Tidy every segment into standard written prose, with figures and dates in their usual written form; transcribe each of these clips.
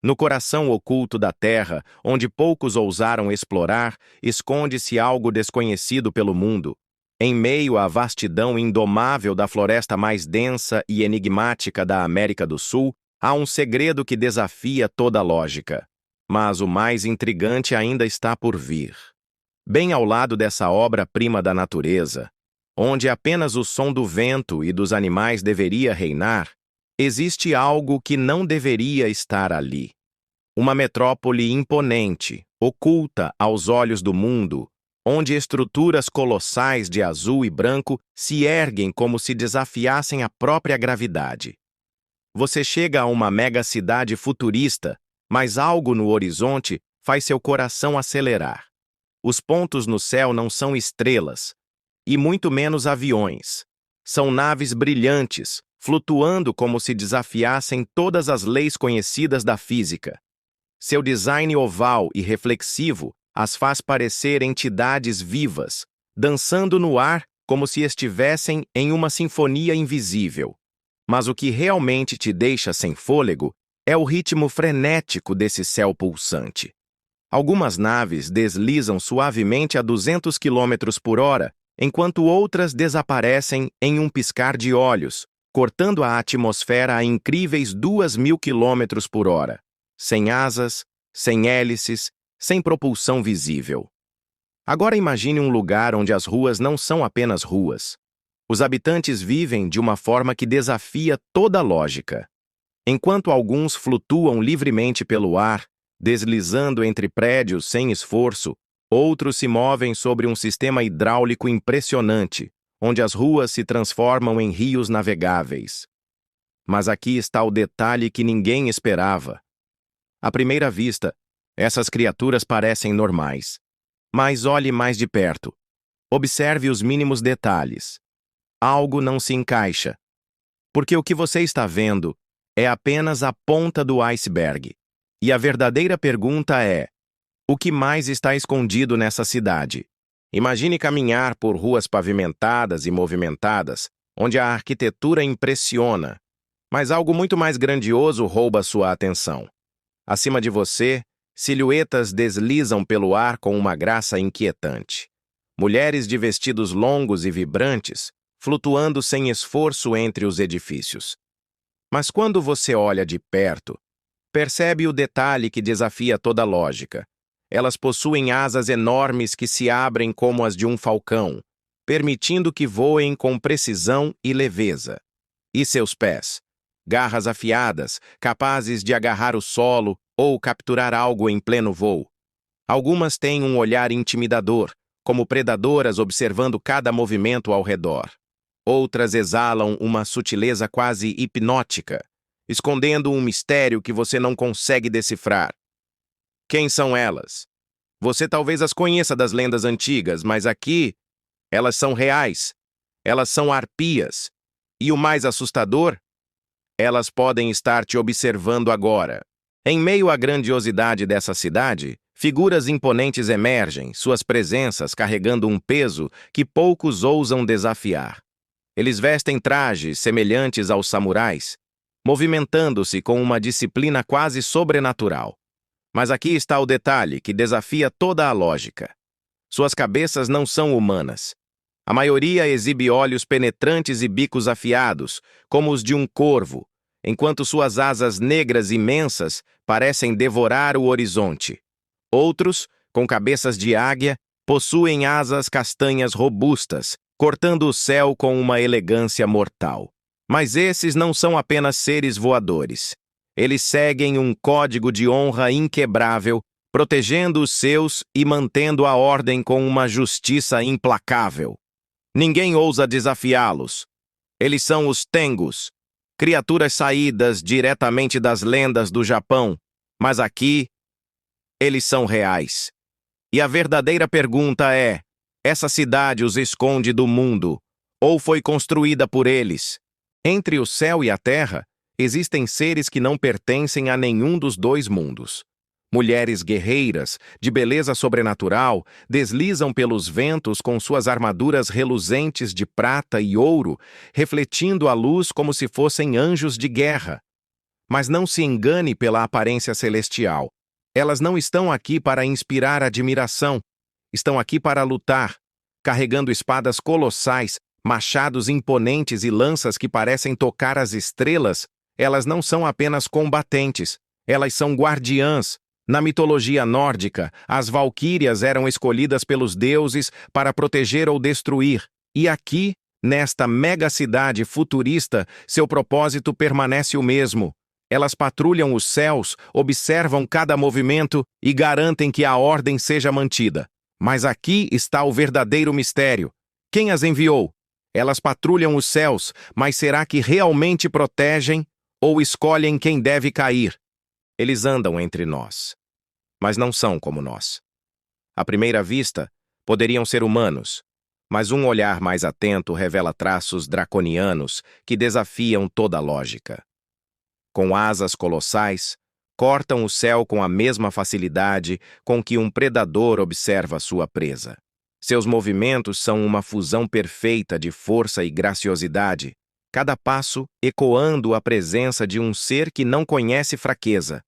No coração oculto da Terra, onde poucos ousaram explorar, esconde-se algo desconhecido pelo mundo. Em meio à vastidão indomável da floresta mais densa e enigmática da América do Sul, há um segredo que desafia toda lógica. Mas o mais intrigante ainda está por vir. Bem ao lado dessa obra-prima da natureza, onde apenas o som do vento e dos animais deveria reinar, existe algo que não deveria estar ali. Uma metrópole imponente, oculta aos olhos do mundo, onde estruturas colossais de azul e branco se erguem como se desafiassem a própria gravidade. Você chega a uma megacidade futurista, mas algo no horizonte faz seu coração acelerar. Os pontos no céu não são estrelas, e muito menos aviões. São naves brilhantes, flutuando como se desafiassem todas as leis conhecidas da física. Seu design oval e reflexivo as faz parecer entidades vivas, dançando no ar como se estivessem em uma sinfonia invisível. Mas o que realmente te deixa sem fôlego é o ritmo frenético desse céu pulsante. Algumas naves deslizam suavemente a 200 km por hora, enquanto outras desaparecem em um piscar de olhos, cortando a atmosfera a incríveis 2.000 km por hora, sem asas, sem hélices, sem propulsão visível. Agora imagine um lugar onde as ruas não são apenas ruas. Os habitantes vivem de uma forma que desafia toda a lógica. Enquanto alguns flutuam livremente pelo ar, deslizando entre prédios sem esforço, outros se movem sobre um sistema hidráulico impressionante, onde as ruas se transformam em rios navegáveis. Mas aqui está o detalhe que ninguém esperava. À primeira vista, essas criaturas parecem normais. Mas olhe mais de perto. Observe os mínimos detalhes. Algo não se encaixa. Porque o que você está vendo é apenas a ponta do iceberg. E a verdadeira pergunta é: o que mais está escondido nessa cidade? Imagine caminhar por ruas pavimentadas e movimentadas, onde a arquitetura impressiona, mas algo muito mais grandioso rouba sua atenção. Acima de você, silhuetas deslizam pelo ar com uma graça inquietante. Mulheres de vestidos longos e vibrantes, flutuando sem esforço entre os edifícios. Mas quando você olha de perto, percebe o detalhe que desafia toda lógica. Elas possuem asas enormes que se abrem como as de um falcão, permitindo que voem com precisão e leveza. E seus pés? Garras afiadas, capazes de agarrar o solo ou capturar algo em pleno voo. Algumas têm um olhar intimidador, como predadoras observando cada movimento ao redor. Outras exalam uma sutileza quase hipnótica, escondendo um mistério que você não consegue decifrar. Quem são elas? Você talvez as conheça das lendas antigas, mas aqui, elas são reais. Elas são arpias. E o mais assustador? Elas podem estar te observando agora. Em meio à grandiosidade dessa cidade, figuras imponentes emergem, suas presenças carregando um peso que poucos ousam desafiar. Eles vestem trajes semelhantes aos samurais, movimentando-se com uma disciplina quase sobrenatural. Mas aqui está o detalhe que desafia toda a lógica. Suas cabeças não são humanas. A maioria exibe olhos penetrantes e bicos afiados, como os de um corvo, enquanto suas asas negras imensas parecem devorar o horizonte. Outros, com cabeças de águia, possuem asas castanhas robustas, cortando o céu com uma elegância mortal. Mas esses não são apenas seres voadores. Eles seguem um código de honra inquebrável, protegendo os seus e mantendo a ordem com uma justiça implacável. Ninguém ousa desafiá-los. Eles são os Tengus, criaturas saídas diretamente das lendas do Japão, mas aqui, eles são reais. E a verdadeira pergunta é: essa cidade os esconde do mundo, ou foi construída por eles? Entre o céu e a terra, existem seres que não pertencem a nenhum dos dois mundos. Mulheres guerreiras, de beleza sobrenatural, deslizam pelos ventos com suas armaduras reluzentes de prata e ouro, refletindo a luz como se fossem anjos de guerra. Mas não se engane pela aparência celestial. Elas não estão aqui para inspirar admiração. Estão aqui para lutar, carregando espadas colossais, machados imponentes e lanças que parecem tocar as estrelas. Elas não são apenas combatentes, elas são guardiãs. Na mitologia nórdica, as valquírias eram escolhidas pelos deuses para proteger ou destruir. E aqui, nesta megacidade futurista, seu propósito permanece o mesmo. Elas patrulham os céus, observam cada movimento e garantem que a ordem seja mantida. Mas aqui está o verdadeiro mistério. Quem as enviou? Elas patrulham os céus, mas será que realmente protegem ou escolhem quem deve cair? Eles andam entre nós, mas não são como nós. À primeira vista, poderiam ser humanos, mas um olhar mais atento revela traços draconianos que desafiam toda a lógica. Com asas colossais, cortam o céu com a mesma facilidade com que um predador observa sua presa. Seus movimentos são uma fusão perfeita de força e graciosidade, cada passo ecoando a presença de um ser que não conhece fraqueza.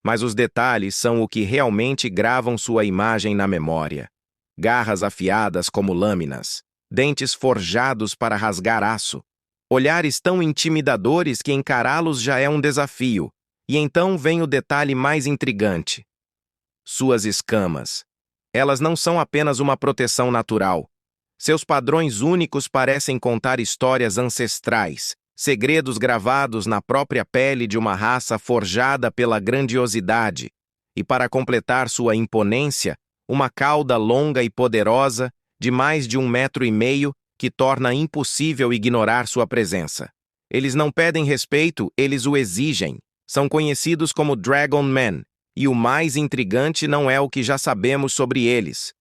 Mas os detalhes são o que realmente gravam sua imagem na memória. Garras afiadas como lâminas, dentes forjados para rasgar aço, olhares tão intimidadores que encará-los já é um desafio. E então vem o detalhe mais intrigante. Suas escamas. Elas não são apenas uma proteção natural. Seus padrões únicos parecem contar histórias ancestrais, segredos gravados na própria pele de uma raça forjada pela grandiosidade. E para completar sua imponência, uma cauda longa e poderosa, de mais de 1,5 metros, que torna impossível ignorar sua presença. Eles não pedem respeito, eles o exigem. São conhecidos como Dragon Men, e o mais intrigante não é o que já sabemos sobre eles,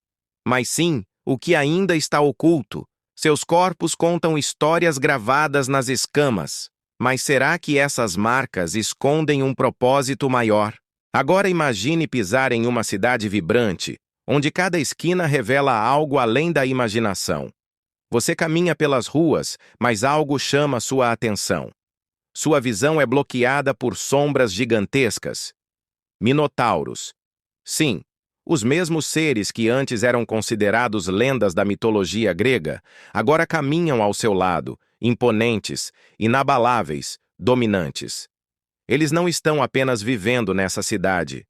mas sim o que ainda está oculto. Seus corpos contam histórias gravadas nas escamas. Mas será que essas marcas escondem um propósito maior? Agora imagine pisar em uma cidade vibrante, onde cada esquina revela algo além da imaginação. Você caminha pelas ruas, mas algo chama sua atenção. Sua visão é bloqueada por sombras gigantescas. Minotauros. Sim, os mesmos seres que antes eram considerados lendas da mitologia grega, agora caminham ao seu lado, imponentes, inabaláveis, dominantes. Eles não estão apenas vivendo nessa cidade.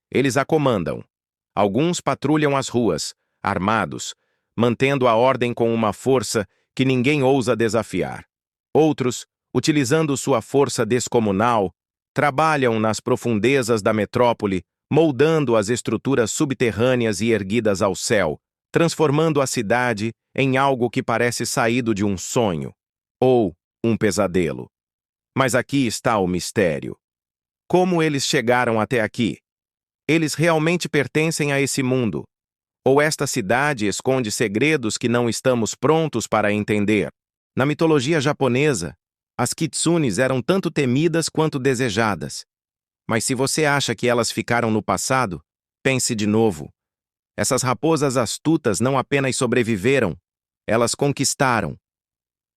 Eles a comandam. Alguns patrulham as ruas, armados, mantendo a ordem com uma força que ninguém ousa desafiar. Outros, utilizando sua força descomunal, trabalham nas profundezas da metrópole, moldando as estruturas subterrâneas e erguidas ao céu, transformando a cidade em algo que parece saído de um sonho ou um pesadelo. Mas aqui está o mistério. Como eles chegaram até aqui? Eles realmente pertencem a esse mundo? Ou esta cidade esconde segredos que não estamos prontos para entender? Na mitologia japonesa, as kitsunes eram tanto temidas quanto desejadas. Mas se você acha que elas ficaram no passado, pense de novo. Essas raposas astutas não apenas sobreviveram, elas conquistaram.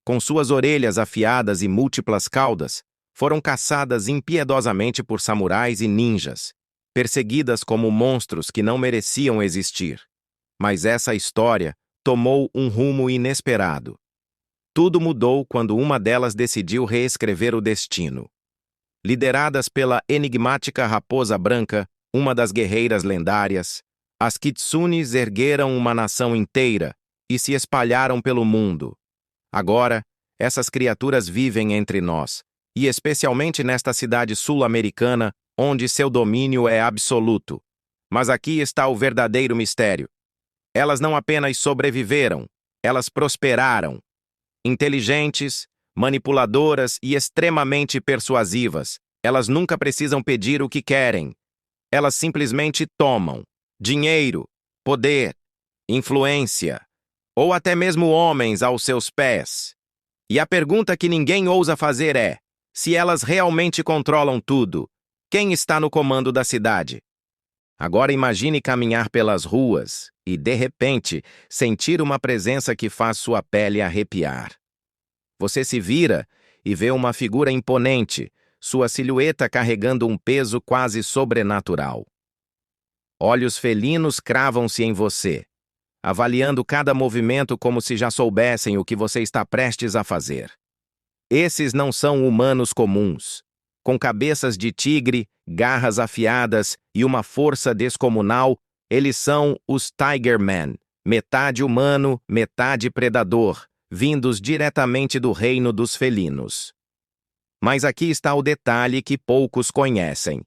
Com suas orelhas afiadas e múltiplas caudas, foram caçadas impiedosamente por samurais e ninjas, perseguidas como monstros que não mereciam existir. Mas essa história tomou um rumo inesperado. Tudo mudou quando uma delas decidiu reescrever o destino. Lideradas pela enigmática Raposa Branca, uma das guerreiras lendárias, as kitsunes ergueram uma nação inteira e se espalharam pelo mundo. Agora, essas criaturas vivem entre nós, e especialmente nesta cidade sul-americana, onde seu domínio é absoluto. Mas aqui está o verdadeiro mistério. Elas não apenas sobreviveram, elas prosperaram. Inteligentes, manipuladoras e extremamente persuasivas, elas nunca precisam pedir o que querem. Elas simplesmente tomam dinheiro, poder, influência, ou até mesmo homens aos seus pés. E a pergunta que ninguém ousa fazer é: se elas realmente controlam tudo, quem está no comando da cidade? Agora imagine caminhar pelas ruas e, de repente, sentir uma presença que faz sua pele arrepiar. Você se vira e vê uma figura imponente, sua silhueta carregando um peso quase sobrenatural. Olhos felinos cravam-se em você, avaliando cada movimento como se já soubessem o que você está prestes a fazer. Esses não são humanos comuns. Com cabeças de tigre, garras afiadas e uma força descomunal, eles são os Tiger Men, metade humano, metade predador, vindos diretamente do reino dos felinos. Mas aqui está o detalhe que poucos conhecem.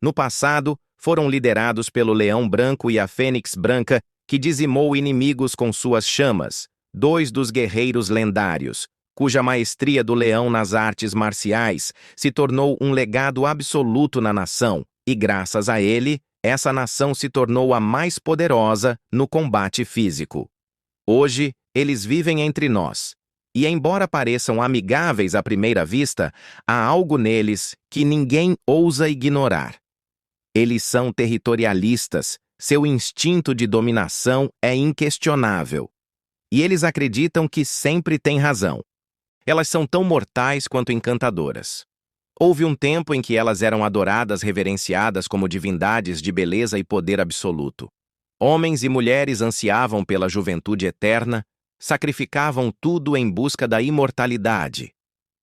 No passado, foram liderados pelo Leão Branco e a Fênix Branca, que dizimou inimigos com suas chamas, dois dos guerreiros lendários, cuja maestria do leão nas artes marciais se tornou um legado absoluto na nação, e graças a ele, essa nação se tornou a mais poderosa no combate físico. Hoje, eles vivem entre nós, e embora pareçam amigáveis à primeira vista, há algo neles que ninguém ousa ignorar. Eles são territorialistas, seu instinto de dominação é inquestionável. E eles acreditam que sempre têm razão. Elas são tão mortais quanto encantadoras. Houve um tempo em que elas eram adoradas, reverenciadas como divindades de beleza e poder absoluto. Homens e mulheres ansiavam pela juventude eterna, sacrificavam tudo em busca da imortalidade.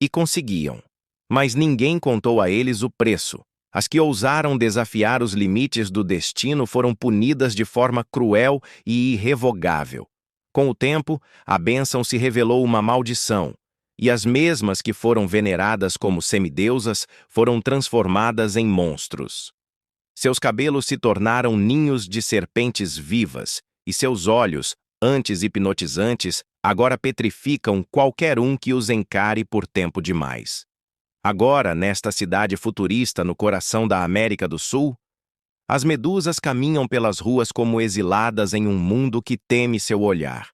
E conseguiam. Mas ninguém contou a eles o preço. As que ousaram desafiar os limites do destino foram punidas de forma cruel e irrevogável. Com o tempo, a bênção se revelou uma maldição, e as mesmas que foram veneradas como semideusas foram transformadas em monstros. Seus cabelos se tornaram ninhos de serpentes vivas, e seus olhos, antes hipnotizantes, agora petrificam qualquer um que os encare por tempo demais. Agora, nesta cidade futurista no coração da América do Sul, as medusas caminham pelas ruas como exiladas em um mundo que teme seu olhar.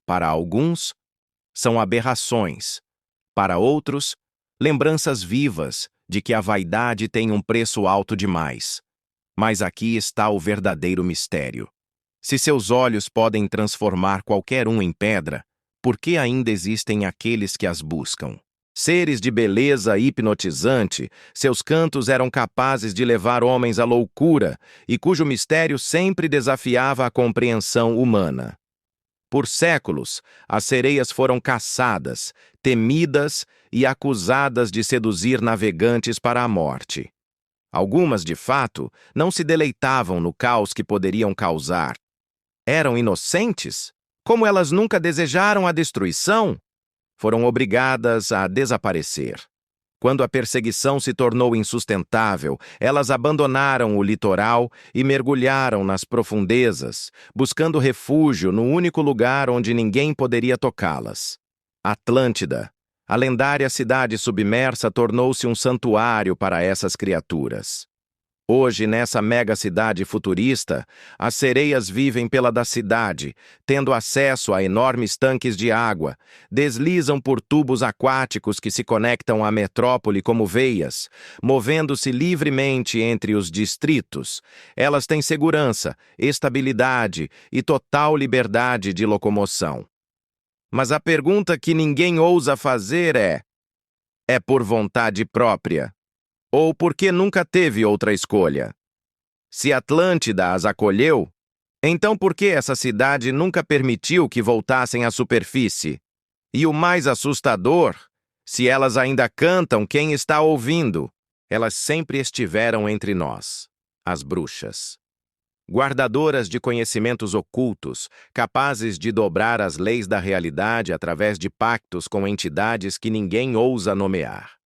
Para alguns, são aberrações. Para outros, lembranças vivas de que a vaidade tem um preço alto demais. Mas aqui está o verdadeiro mistério. Se seus olhos podem transformar qualquer um em pedra, por que ainda existem aqueles que as buscam? Seres de beleza hipnotizante, seus cantos eram capazes de levar homens à loucura e cujo mistério sempre desafiava a compreensão humana. Por séculos, as sereias foram caçadas, temidas e acusadas de seduzir navegantes para a morte. Algumas, de fato, não se deleitavam no caos que poderiam causar. Eram inocentes? Como elas nunca desejaram a destruição? Foram obrigadas a desaparecer. Quando a perseguição se tornou insustentável, elas abandonaram o litoral e mergulharam nas profundezas, buscando refúgio no único lugar onde ninguém poderia tocá-las. Atlântida, a lendária cidade submersa, tornou-se um santuário para essas criaturas. Hoje, nessa mega-cidade futurista, as sereias vivem pela da cidade, tendo acesso a enormes tanques de água, deslizam por tubos aquáticos que se conectam à metrópole como veias, movendo-se livremente entre os distritos. Elas têm segurança, estabilidade e total liberdade de locomoção. Mas a pergunta que ninguém ousa fazer é por vontade própria? Ou porque nunca teve outra escolha? Se Atlântida as acolheu, então por que essa cidade nunca permitiu que voltassem à superfície? E o mais assustador, se elas ainda cantam, quem está ouvindo? Elas sempre estiveram entre nós, as bruxas. Guardadoras de conhecimentos ocultos, capazes de dobrar as leis da realidade através de pactos com entidades que ninguém ousa nomear.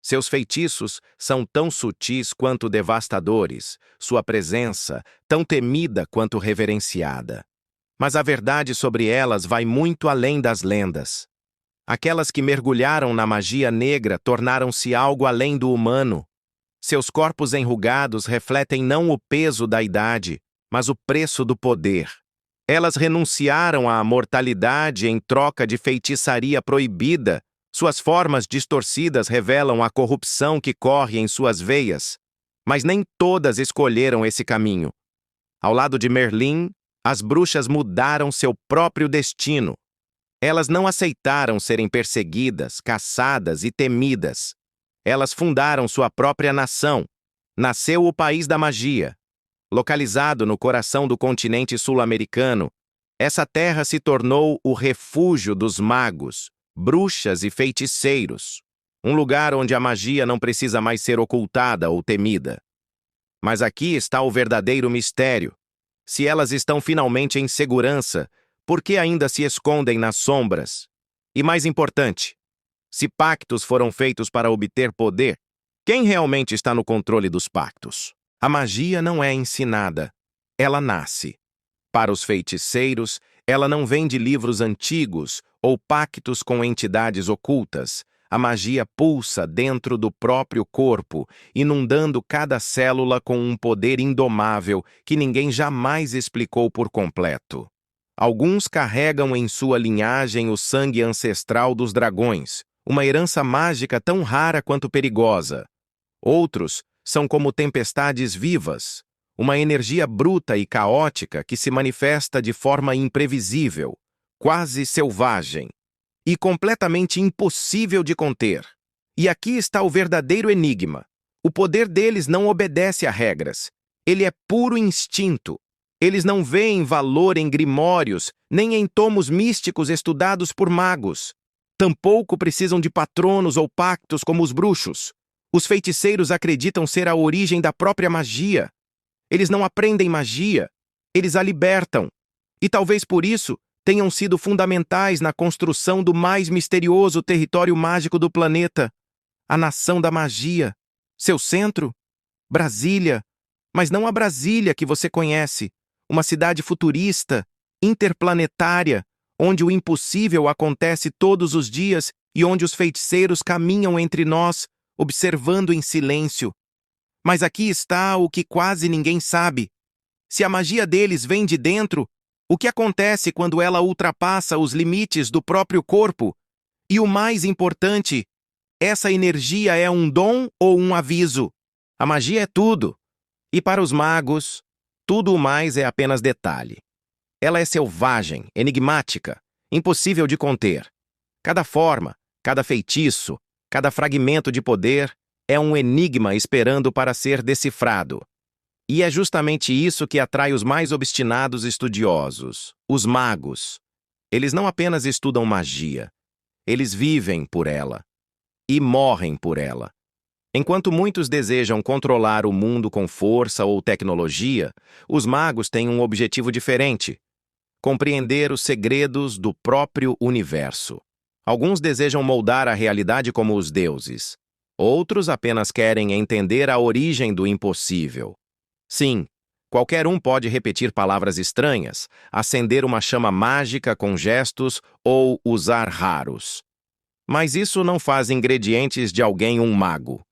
Seus feitiços são tão sutis quanto devastadores, sua presença tão temida quanto reverenciada. Mas a verdade sobre elas vai muito além das lendas. Aquelas que mergulharam na magia negra tornaram-se algo além do humano. Seus corpos enrugados refletem não o peso da idade, mas o preço do poder. Elas renunciaram à mortalidade em troca de feitiçaria proibida. Suas formas distorcidas revelam a corrupção que corre em suas veias, mas nem todas escolheram esse caminho. Ao lado de Merlin, as bruxas mudaram seu próprio destino. Elas não aceitaram serem perseguidas, caçadas e temidas. Elas fundaram sua própria nação. Nasceu o País da Magia. Localizado no coração do continente sul-americano, essa terra se tornou o refúgio dos magos, bruxas e feiticeiros. Um lugar onde a magia não precisa mais ser ocultada ou temida. Mas aqui está o verdadeiro mistério. Se elas estão finalmente em segurança, por que ainda se escondem nas sombras? E mais importante, se pactos foram feitos para obter poder, quem realmente está no controle dos pactos? A magia não é ensinada, ela nasce. Para os feiticeiros, ela não vem de livros antigos ou pactos com entidades ocultas. A magia pulsa dentro do próprio corpo, inundando cada célula com um poder indomável que ninguém jamais explicou por completo. Alguns carregam em sua linhagem o sangue ancestral dos dragões, uma herança mágica tão rara quanto perigosa. Outros são como tempestades vivas, uma energia bruta e caótica que se manifesta de forma imprevisível, quase selvagem, e completamente impossível de conter. E aqui está o verdadeiro enigma. O poder deles não obedece a regras. Ele é puro instinto. Eles não veem valor em grimórios, nem em tomos místicos estudados por magos. Tampouco precisam de patronos ou pactos como os bruxos. Os feiticeiros acreditam ser a origem da própria magia. Eles não aprendem magia, eles a libertam. E talvez por isso tenham sido fundamentais na construção do mais misterioso território mágico do planeta, a Nação da Magia. Seu centro? Brasília. Mas não a Brasília que você conhece, uma cidade futurista, interplanetária, onde o impossível acontece todos os dias e onde os feiticeiros caminham entre nós, observando em silêncio. Mas aqui está o que quase ninguém sabe. Se a magia deles vem de dentro, o que acontece quando ela ultrapassa os limites do próprio corpo? E o mais importante, essa energia é um dom ou um aviso? A magia é tudo. E para os magos, tudo o mais é apenas detalhe. Ela é selvagem, enigmática, impossível de conter. Cada forma, cada feitiço, cada fragmento de poder é um enigma esperando para ser decifrado. E é justamente isso que atrai os mais obstinados estudiosos, os magos. Eles não apenas estudam magia, eles vivem por ela e morrem por ela. Enquanto muitos desejam controlar o mundo com força ou tecnologia, os magos têm um objetivo diferente: compreender os segredos do próprio universo. Alguns desejam moldar a realidade como os deuses. Outros apenas querem entender a origem do impossível. Sim, qualquer um pode repetir palavras estranhas, acender uma chama mágica com gestos ou usar raros. Mas isso não faz ingredientes de alguém um mago.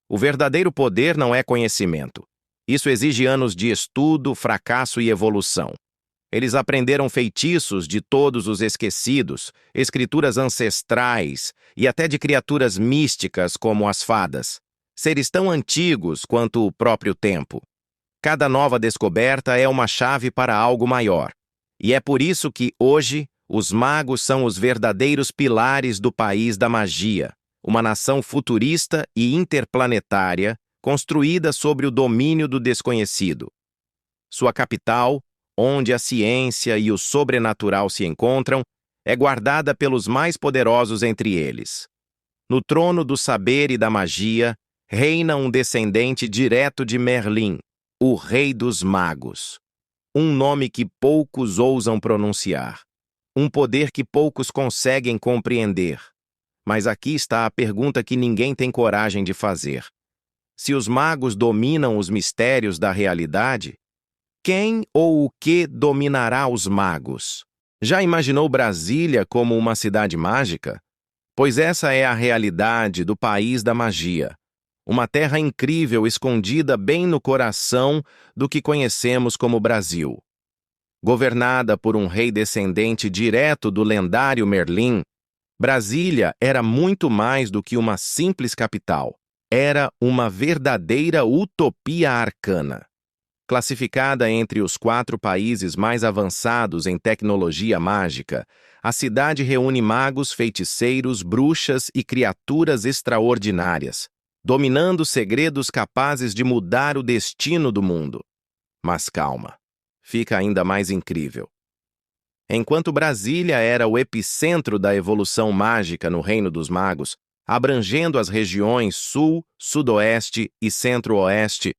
O verdadeiro poder não é conhecimento. Isso exige anos de estudo, fracasso e evolução. Eles aprenderam feitiços de todos os esquecidos, escrituras ancestrais e até de criaturas místicas como as fadas, seres tão antigos quanto o próprio tempo. Cada nova descoberta é uma chave para algo maior. E é por isso que, hoje, os magos são os verdadeiros pilares do País da Magia, uma nação futurista e interplanetária construída sobre o domínio do desconhecido. Sua capital, onde a ciência e o sobrenatural se encontram, é guardada pelos mais poderosos entre eles. No trono do saber e da magia, reina um descendente direto de Merlin, o Rei dos Magos. Um nome que poucos ousam pronunciar. Um poder que poucos conseguem compreender. Mas aqui está a pergunta que ninguém tem coragem de fazer. Se os magos dominam os mistérios da realidade, quem ou o que dominará os magos? Já imaginou Brasília como uma cidade mágica? Pois essa é a realidade do País da Magia. Uma terra incrível escondida bem no coração do que conhecemos como Brasil. Governada por um rei descendente direto do lendário Merlin, Brasília era muito mais do que uma simples capital. Era uma verdadeira utopia arcana. Classificada entre os 4 países mais avançados em tecnologia mágica, a cidade reúne magos, feiticeiros, bruxas e criaturas extraordinárias. dominando segredos capazes de mudar o destino do mundo. Mas calma, fica ainda mais incrível. Enquanto Brasília era o epicentro da evolução mágica no Reino dos Magos, abrangendo as regiões Sul, Sudoeste e Centro-Oeste,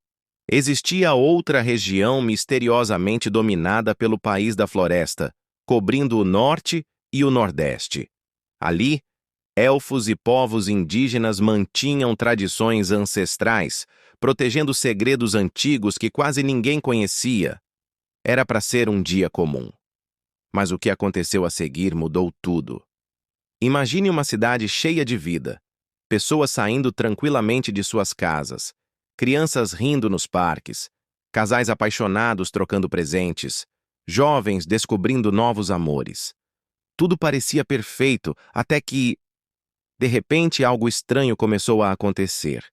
existia outra região misteriosamente dominada pelo País da Floresta, cobrindo o Norte e o Nordeste. Ali, elfos e povos indígenas mantinham tradições ancestrais, protegendo segredos antigos que quase ninguém conhecia. Era para ser um dia comum. Mas o que aconteceu a seguir mudou tudo. Imagine uma cidade cheia de vida, pessoas saindo tranquilamente de suas casas, crianças rindo nos parques, casais apaixonados trocando presentes, jovens descobrindo novos amores. Tudo parecia perfeito até que, de repente, algo estranho começou a acontecer.